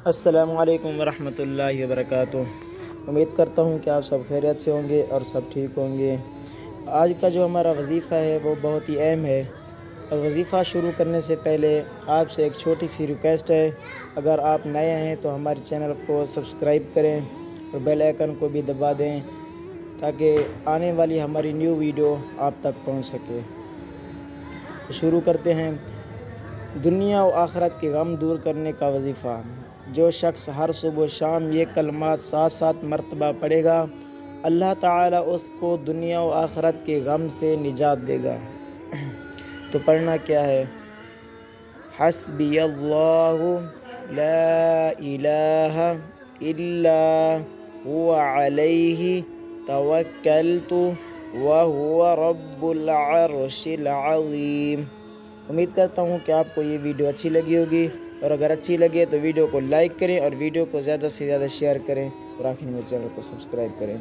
السلام علیکم ورحمۃ اللہ وبرکاتہ۔ امید کرتا ہوں کہ آپ سب خیریت سے ہوں گے اور سب ٹھیک ہوں گے۔ آج کا جو ہمارا وظیفہ ہے وہ بہت ہی اہم ہے، اور وظیفہ شروع کرنے سے پہلے آپ سے ایک چھوٹی سی ریکویسٹ ہے، اگر آپ نئے ہیں تو ہمارے چینل کو سبسکرائب کریں اور بیل آئیکن کو بھی دبا دیں تاکہ آنے والی ہماری نیو ویڈیو آپ تک پہنچ سکے۔ تو شروع کرتے ہیں۔ دنیا و آخرت کے غم دور کرنے کا وظیفہ۔ جو شخص ہر صبح و شام یہ کلمات 7 مرتبہ پڑھے گا، اللہ تعالیٰ اس کو دنیا و آخرت کے غم سے نجات دے گا۔ تو پڑھنا کیا ہے؟ حسبی اللہ لا الہ الا هو علیہ توکلت وہو رب العرش العظیم۔ امید کرتا ہوں کہ آپ کو یہ ویڈیو اچھی لگی ہوگی، اور اگر اچھی لگے تو ویڈیو کو لائک کریں اور ویڈیو کو زیادہ سے زیادہ شیئر کریں، اور آخر میں چینل کو سبسکرائب کریں۔